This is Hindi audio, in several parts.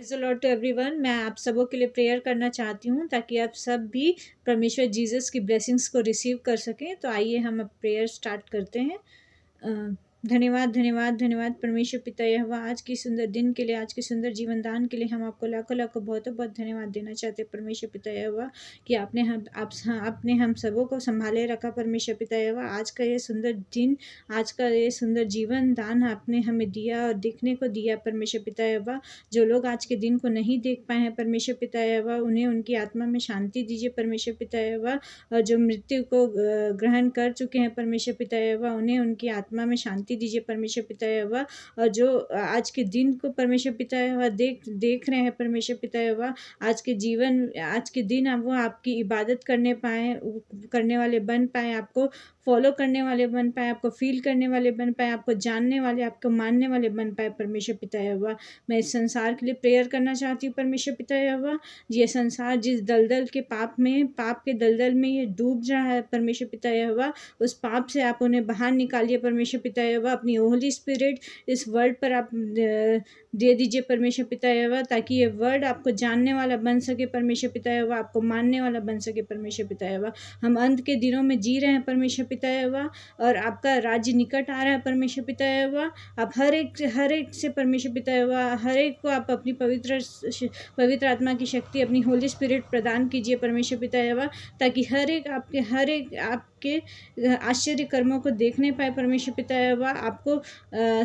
Praise the Lord to everyone. मैं आप सबों के लिए प्रेयर करना चाहती हूँ ताकि आप सब भी परमेश्वर जीसस की ब्लेसिंग्स को रिसीव कर सकें। तो आइए हम अब प्रेयर स्टार्ट करते हैं। धन्यवाद धन्यवाद धन्यवाद परमेश्वर पिता यहोवा, आज की सुंदर दिन के लिए, आज के सुंदर जीवन दान के लिए हम आपको लाखों लाखों बहुत बहुत धन्यवाद देना चाहते हैं परमेश्वर पिता यहोवा कि आपने हम सबों को संभाले रखा परमेश्वर पिता यहोवा। आज का ये सुंदर दिन, आज का ये सुंदर जीवन दान आपने हमें दिया और देखने को दिया परमेश्वर पिता यहोवा। जो लोग आज के दिन को नहीं देख पाए हैं परमेश्वर पिता यहोवा, उन्हें उनकी आत्मा में शांति दीजिए परमेश्वर पिता यहोवा। और जो मृत्यु को ग्रहण कर चुके हैं परमेश्वर पिता यहोवा, उन्हें उनकी आत्मा में शांति दीजिए परमेश्वर पिता यहोवा। और जो आज के दिन को परमेश्वर पिता यहोवा देख रहे हैं परमेश्वर पिता यहोवा, आज के दिन वो आपकी इबादत करने वाले बन पाए, आपको फॉलो करने वाले बन पाए, आपको फील करने वाले बन पाए, आपको जानने वाले, आपको मानने वाले बन पाए परमेश्वर पिता यहोवा। मैं इस संसार के लिए प्रेयर करना चाहती हूँ परमेश्वर पिता यहोवा। ये संसार जिस दलदल के पाप के दलदल में ये डूब रहा है परमेश्वर पिता यहोवा, उस पाप से आप उन्हें बाहर निकालिए परमेश्वर पिता यहोवा। अपनी होली स्पिरिट इस वर्ल्ड पर आप दे दीजिए परमेश्वर पिता यहोवा, ताकि ये वर्ड आपको जानने वाला बन सके परमेश्वर पिता यहोवा, आपको मानने वाला बन सके परमेश्वर पिता यहोवा। हम अंत के दिनों में जी रहे हैं परमेश्वर पिता यहोवा, और आपका राज्य निकट आ रहा है परमेश्वर पिता यहोवा। आप हर एक से परमेश्वर पिता यहोवा, हर एक को आप अपनी पवित्र आत्मा की शक्ति, अपनी होली स्पिरिट प्रदान कीजिए परमेश्वर पिता यहोवा, ताकि हर एक आपके आश्चर्य कर्मों को देखने पाए परमेश्वर पिता यहोवा, आपको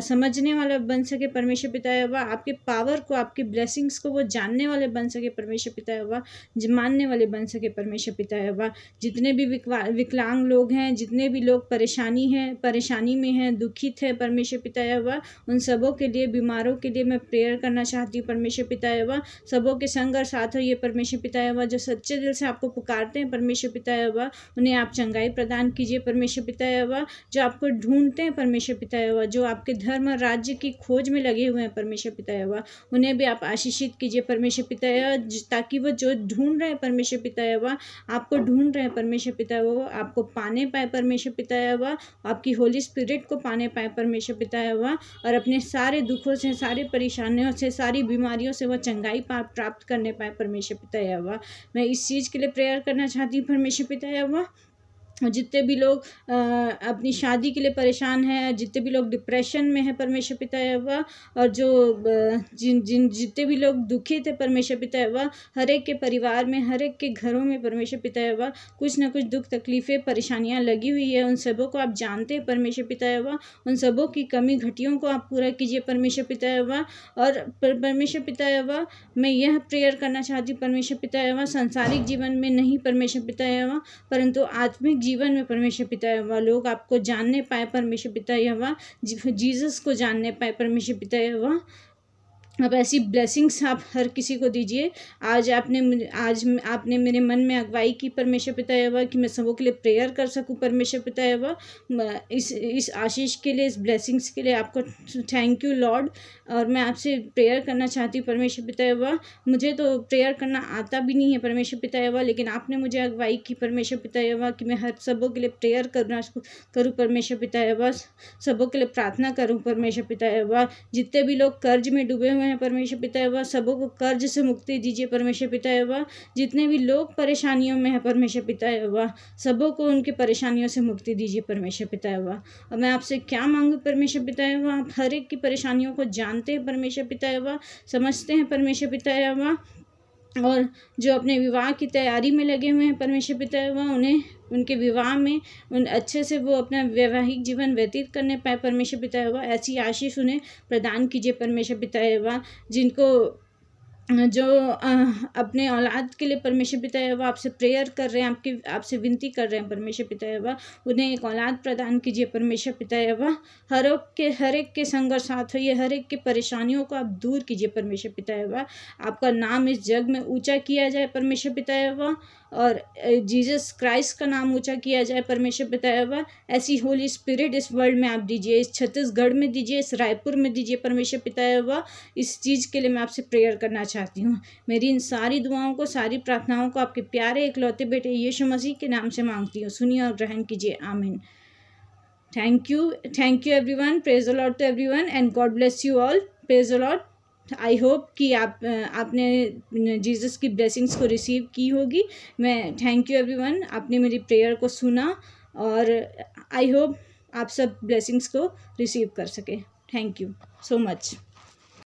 समझने वाला बन सके परमेश्वर पिता यहोवा, आपके पावर को, आपकी ब्लेसिंग्स को वो जानने वाले बन सके परमेश्वर पिता यहोवा, मानने वाले बन सके परमेश्वर पिता यहोवा। जितने भी विकलांग लोग हैं, जितने भी लोग परेशानी में हैं, दुखित है परमेश्वर पिता यहोवा, उन सबों के लिए, बीमारों के लिए मैं प्रेयर करना चाहती हूँ परमेश्वर पिता यहोवा। सबों के संग और साथ होइए परमेश्वर पिता यहोवा। जो सच्चे दिल से आपको पुकारते हैं परमेश्वर पिता यहोवा, उन्हें आप चंगाई प्रदान कीजिए परमेश्वर पिता यहोवा। जो आपको ढूंढते हैं परमेश्वर पिता यहोवा, जो आपके धर्म और राज्य की खोज में लगे हुए हैं परमेश्वर पिता यहोवा, उन्हें भी आप आशीषित कीजिए परमेश्वर पिता यहोवा, ताकि वो जो ढूंढ रहे हैं परमेश्वर पिता यहोवा, आपको ढूंढ रहे हैं परमेश्वर पिता यहोवा, आपको पाने पाए परमेश्वर पिता यहोवा, आपकी होली स्पिरिट को पाने पाए परमेश्वर पिता यहोवा, और अपने सारे दुखों से, सारी परेशानियों से, सारी बीमारियों से वो चंगाई प्राप्त करने पाए परमेश्वर पिता यहोवा। मैं इस चीज़ के लिए प्रेयर करना चाहती हूँ परमेश्वर पिता यहोवा। जितने भी लोग अपनी शादी के लिए परेशान हैं, जितने भी लोग डिप्रेशन में हैं परमेश्वर पिता यहोवा, और जो जितने भी लोग दुखित है परमेश्वर पिता यहोवा, हर एक के परिवार में, हर एक के घरों में परमेश्वर पिता यहोवा कुछ ना कुछ दुख तकलीफ़ें परेशानियां लगी हुई है। उन सबों को आप जानते हैं परमेश्वर पिता यहोवा, उन सबों की कमी घटियों को आप पूरा कीजिए परमेश्वर पिता यहोवा। और परमेश्वर पिता यहोवा, मैं यह प्रेयर करना चाहती हूँ परमेश्वर पिता यहोवा, सांसारिक जीवन में नहीं परमेश्वर पिता यहोवा, परंतु आत्मिक जीवन में परमेश्वर पिता यहोवा, लोग आपको जानने पाए परमेश्वर पिता यहोवा, जीसस को जानने पाए परमेश्वर पिता यहोवा। अब ऐसी ब्लेसिंग्स आप हर किसी को दीजिए। आज आपने मेरे मन में अगुवाई की परमेश्वर पिता यहोवा कि मैं सबों के लिए प्रेयर कर सकूं परमेश्वर पिता यहोवा। इस आशीष के लिए, इस ब्लेसिंग्स के लिए आपको थैंक यू लॉर्ड। और मैं आपसे प्रेयर करना चाहती हूँ परमेश्वर पिता यहोवा। मुझे तो प्रेयर करना आता भी नहीं है परमेश्वर पिता यहोवा, लेकिन आपने मुझे अगुवाई की परमेश्वर पिता यहोवा कि मैं हर सबों के लिए प्रेयर करूँ परमेश्वर पिता यहोवा, सबों के लिए प्रार्थना करूँ परमेश्वर पिता यहोवा। जितने भी लोग कर्ज में डूबे हुए हैं परमेश्वर पिता यहोवा, सबों को कर्ज से मुक्ति दीजिए परमेश्वर पिता यहोवा। जितने भी लोग परेशानियों में हैं परमेश्वर पिता यहोवा, सबों को उनकी परेशानियों से मुक्ति दीजिए परमेश्वर पिता यहोवा। और मैं आपसे क्या मांगू परमेश्वर पिता यहोवा, आप हर एक की परेशानियों को जानते हैं परमेश्वर पिता यहोवा, समझते हैं परमेश्वर पिता यहोवा। और जो अपने विवाह की तैयारी में लगे हुए हैं परमेश्वर पिता यहोवा, उन्हें उनके विवाह में अच्छे से वो अपना वैवाहिक जीवन व्यतीत करने पाए परमेश्वर पिता यहोवा। ऐसी आशीष उन्हें प्रदान कीजिए परमेश्वर पिता यहोवा। जिनको जो अपने औलाद के लिए परमेश्वर पिता यहोवा आपसे प्रेयर कर रहे हैं, आपसे विनती कर रहे हैं परमेश्वर पिता यहोवा, उन्हें एक औलाद प्रदान कीजिए परमेश्वर पिता यहोवा। हर एक के संग और साथ होइए, हर एक की परेशानियों को आप दूर कीजिए परमेश्वर पिता यहोवा। आपका नाम इस जग में ऊंचा किया जाए परमेश्वर पिता यहोवा, और जीसस क्राइस्ट का नाम ऊंचा किया जाए परमेश्वर पिता यहोवा। ऐसी होली स्पिरिट इस वर्ल्ड में आप दीजिए, इस छत्तीसगढ़ में दीजिए, इस रायपुर में दीजिए परमेश्वर पिता यहोवा। इस चीज़ के लिए मैं आपसे प्रेयर करना चाहती हूँ। मेरी इन सारी दुआओं को, सारी प्रार्थनाओं को आपके प्यारे इकलौते बेटे यीशु मसीह के नाम से मांगती हूँ। सुनिए और ग्रहण कीजिए, आमीन। Thank you everyone. Praise the Lord to everyone and God bless you all. Praise the Lord. I hope कि आपने जीसस की ब्लेसिंग्स को रिसीव की होगी। मैं थैंक यू एवरीवन, आपने मेरी प्रेयर को सुना, और आई होप आप सब ब्लेसिंग्स को रिसीव कर सके। Thank you so much.